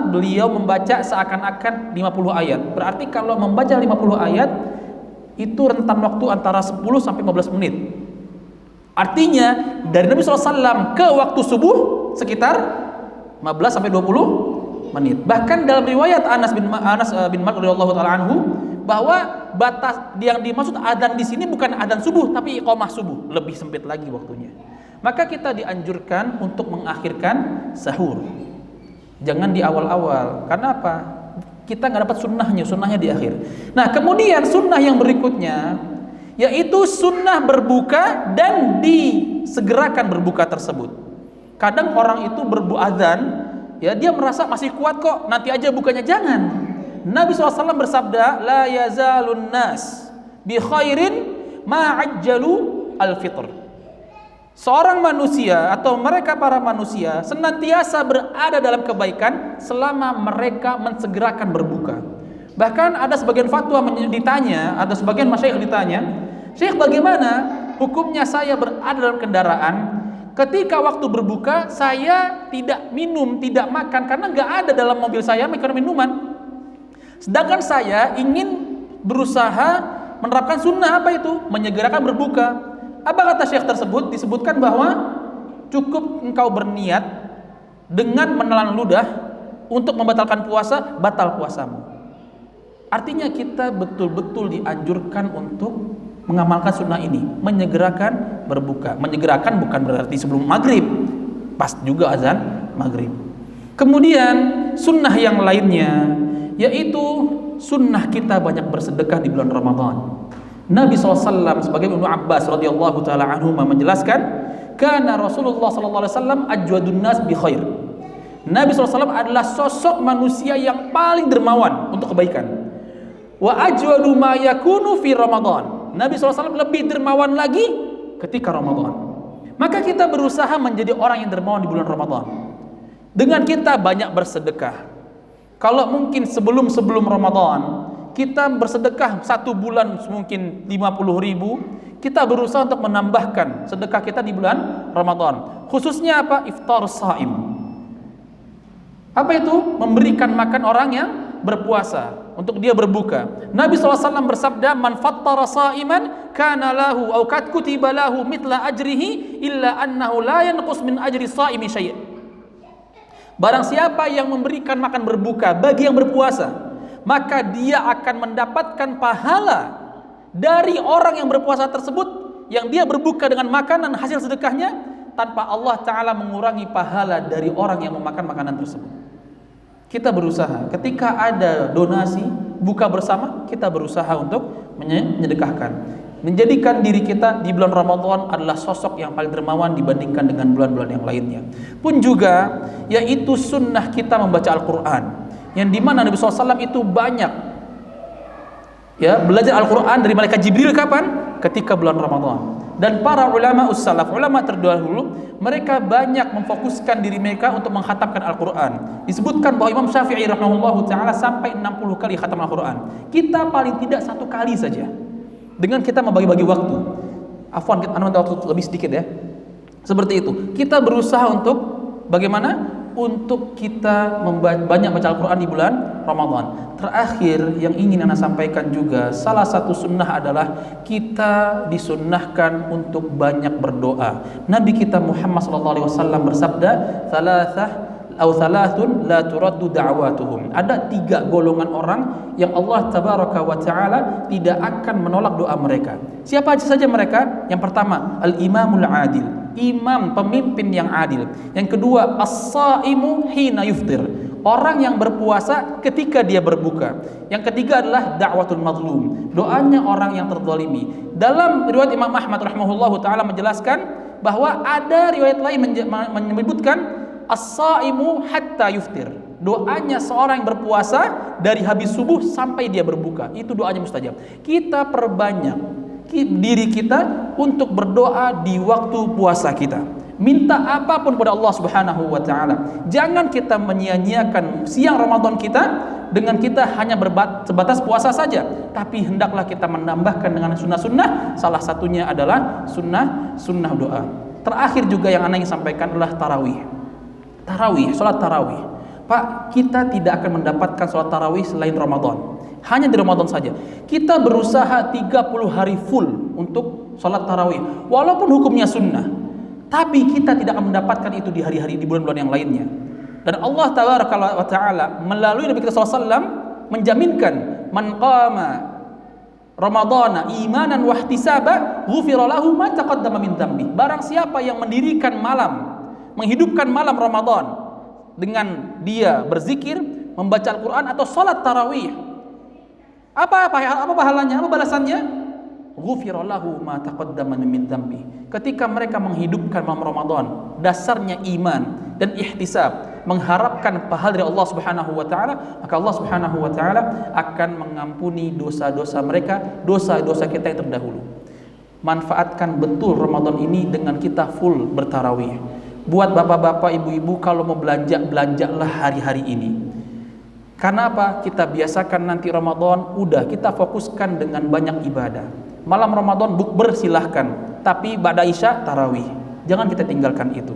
Speaker 1: beliau membaca seakan-akan 50 ayat. Berarti kalau membaca 50 ayat itu rentan waktu antara 10 sampai 15 menit. Artinya dari Nabi SAW ke waktu subuh sekitar 15 sampai 20 menit. Bahkan dalam riwayat Anas bin Malik radhiyallahu taala anhu bahwa batas yang dimaksud adzan di sini bukan adzan subuh tapi iqamah subuh, lebih sempit lagi waktunya. Maka kita dianjurkan untuk mengakhirkan sahur. Jangan di awal-awal. Karena apa? Kita nggak dapat sunnahnya di akhir. Nah, kemudian sunnah yang berikutnya yaitu sunnah berbuka dan disegerakan berbuka tersebut. Kadang orang itu berbuadzan, ya dia merasa masih kuat kok, nanti aja bukanya. Jangan. Nabi SAW bersabda, la yazalun nas bi khairin ma'ajjalu al-fitr. Seorang manusia atau mereka para manusia senantiasa berada dalam kebaikan selama mereka mensegerakan berbuka. Bahkan ada sebagian fatwa ditanya, ada sebagian masyayikh ditanya, "Syekh, bagaimana hukumnya saya berada dalam kendaraan ketika waktu berbuka saya tidak minum, tidak makan karena nggak ada dalam mobil saya minuman. Sedangkan saya ingin berusaha menerapkan sunnah apa itu? Menyegerakan berbuka." Apa kata syekh tersebut? Disebutkan bahwa cukup engkau berniat dengan menelan ludah untuk membatalkan puasa, batal puasamu. Artinya kita betul-betul dianjurkan untuk mengamalkan sunnah ini, menyegerakan berbuka. Menyegerakan bukan berarti sebelum maghrib, pas juga azan maghrib. Kemudian sunnah yang lainnya yaitu sunnah kita banyak bersedekah di bulan Ramadan. Nabi SAW sebagai Ibnu Abbas radhiyallahu taala anhu menjelaskan, kana Rasulullah sallallahu alaihi wasallam ajwadun nas bi khair. Nabi SAW adalah sosok manusia yang paling dermawan untuk kebaikan. Wa ajwadu ma yakunu fi Ramadan. Nabi SAW lebih dermawan lagi ketika Ramadan. Maka kita berusaha menjadi orang yang dermawan di bulan Ramadan. Dengan kita banyak bersedekah. Kalau mungkin sebelum Ramadan kita bersedekah 1 bulan mungkin 50.000, kita berusaha untuk menambahkan sedekah kita di bulan Ramadan. Khususnya apa? Iftar shaim. Apa itu? Memberikan makan orang yang berpuasa, untuk dia berbuka. Nabi SAW bersabda, man fattara sha'iman kana lahu aw kad kutiba lahu mithla ajrihi illa annahu la yanqus min ajri sha'imi syai'. Barang siapa yang memberikan makan berbuka bagi yang berpuasa, maka dia akan mendapatkan pahala dari orang yang berpuasa tersebut, yang dia berbuka dengan makanan hasil sedekahnya, tanpa Allah Ta'ala mengurangi pahala dari orang yang memakan makanan tersebut. Kita berusaha, ketika ada donasi buka bersama, kita berusaha untuk menyedekahkan, menjadikan diri kita di bulan Ramadan adalah sosok yang paling dermawan dibandingkan dengan bulan-bulan yang lainnya. Pun juga yaitu sunnah kita membaca Al-Quran, yang dimana Nabi SAW itu banyak belajar Al-Quran dari malaikat Jibril. Kapan? Ketika bulan Ramadan. Dan para ulama ussalaf, ulama terdahulu, mereka banyak memfokuskan diri mereka untuk mengkhatamkan Al-Quran. Disebutkan bahwa Imam Syafi'i rahimahullahu ta'ala sampai 60 kali khatam Al-Quran. Kita paling tidak 1 kali saja. Dengan kita membagi-bagi waktu. Afwan, kita waktu lebih sedikit ya. Seperti itu. Kita berusaha untuk bagaimana? Untuk kita banyak baca Al-Quran di bulan Ramadan. Terakhir yang ingin Anda sampaikan juga, salah satu sunnah adalah kita disunnahkan untuk banyak berdoa. Nabi kita Muhammad SAW bersabda, thalathun la turaddu da'watuhum. Ada 3 golongan orang yang Allah tabaraka wa ta'ala tidak akan menolak doa mereka. Siapa saja mereka? Yang pertama, al-imamul adil, imam pemimpin yang adil. Yang kedua, as-saimu hina yuftir, orang yang berpuasa ketika dia berbuka. Yang ketiga adalah da'watul mazlum, doanya orang yang terzalimi. Dalam riwayat Imam Ahmad rahimahullahu ta'ala menjelaskan bahwa ada riwayat lain menyebutkan as-saimu hatta yuftir, doanya seorang yang berpuasa dari habis subuh sampai dia berbuka, itu doanya mustajab. Kita perbanyak diri kita untuk berdoa di waktu puasa kita. Minta apapun kepada Allah Subhanahu wa ta'ala. Jangan kita menyia-nyiakan siang Ramadan kita dengan kita hanya sebatas puasa saja, tapi hendaklah kita menambahkan dengan sunnah-sunnah. Salah satunya adalah sunnah doa. Terakhir juga yang Anda ingin sampaikan adalah tarawih, sholat tarawih. Pak, kita tidak akan mendapatkan sholat tarawih selain Ramadan. Hanya di Ramadan saja. Kita berusaha 30 hari full untuk sholat tarawih, walaupun hukumnya sunnah, tapi kita tidak akan mendapatkan itu di hari-hari, di bulan-bulan yang lainnya. Dan Allah Ta'ala melalui Nabi kita SAW menjaminkan, man qama Ramadana imanan wahtisaba ghufira lahu ma taqaddama min dhanbi. Barang siapa yang mendirikan malam, menghidupkan malam Ramadan dengan dia berzikir, membaca Al-Quran atau salat tarawih, apa pahalanya? Apa balasannya? Ghufira lahu ma taqaddama min dhanbi. Ketika mereka menghidupkan malam Ramadan, dasarnya iman dan ihtisab, mengharapkan pahala dari Allah Subhanahu wa taala, maka Allah Subhanahu wa taala akan mengampuni dosa-dosa mereka, dosa-dosa kita yang terdahulu. Manfaatkan betul Ramadan ini dengan kita full bertarawih. Buat bapak-bapak, ibu-ibu, kalau mau belanjalah hari-hari ini. Karena apa? Kita biasakan nanti Ramadan, udah kita fokuskan dengan banyak ibadah. Malam Ramadan bukber silahkan, tapi ba'da isya tarawih. Jangan kita tinggalkan itu.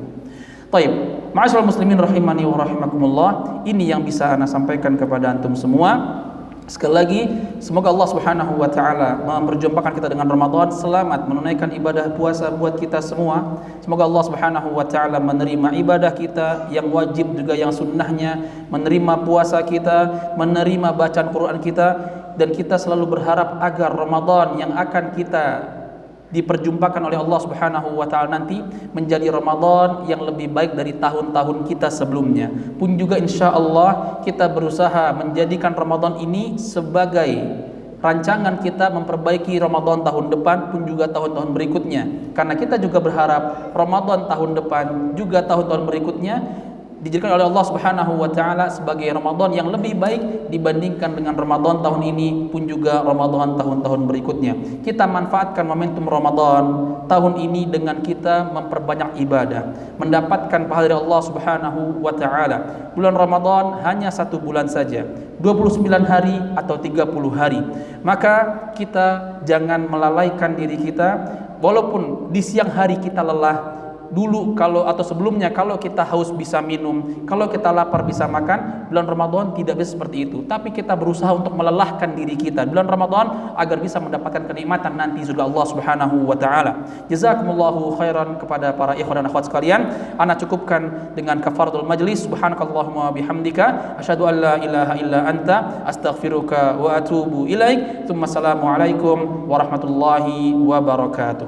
Speaker 1: Taib, ma'asyiral muslimin rahimani wa rahimakumullah. Ini yang bisa ana sampaikan kepada antum semua. Sekali lagi, semoga Allah Subhanahu wa taala memperjumpakan kita dengan Ramadan, selamat menunaikan ibadah puasa buat kita semua. Semoga Allah Subhanahu wa taala menerima ibadah kita yang wajib juga yang sunnahnya, menerima puasa kita, menerima bacaan Quran kita, dan kita selalu berharap agar Ramadan yang akan kita diperjumpakan oleh Allah Subhanahu wa taala nanti menjadi Ramadan yang lebih baik dari tahun-tahun kita sebelumnya. Pun juga insyaallah kita berusaha menjadikan Ramadan ini sebagai rancangan kita memperbaiki Ramadan tahun depan pun juga tahun-tahun berikutnya. Karena kita juga berharap Ramadan tahun depan juga tahun-tahun berikutnya dijadikan oleh Allah Subhanahu wa taala sebagai Ramadan yang lebih baik dibandingkan dengan Ramadan tahun ini pun juga Ramadan tahun-tahun berikutnya. Kita manfaatkan momentum Ramadan tahun ini dengan kita memperbanyak ibadah, mendapatkan pahala dari Allah Subhanahu wa taala. Bulan Ramadan hanya 1 bulan saja, 29 hari atau 30 hari. Maka kita jangan melalaikan diri kita, walaupun di siang hari kita lelah. Dulu atau sebelumnya kalau kita haus bisa minum, kalau kita lapar bisa makan. Bulan Ramadan tidak bisa seperti itu, tapi kita berusaha untuk melelahkan diri kita bulan Ramadan agar bisa mendapatkan kenikmatan nanti surga Allah Subhanahu wa taala. Jazakumullahu khairan kepada para ikhwan dan akhwat sekalian. Ana cukupkan dengan kafaratul majlis. Subhanakallahumma bihamdika asyhadu an la ilaha illa anta astaghfiruka wa atubu ilaik. Assalamualaikum warahmatullahi wabarakatuh.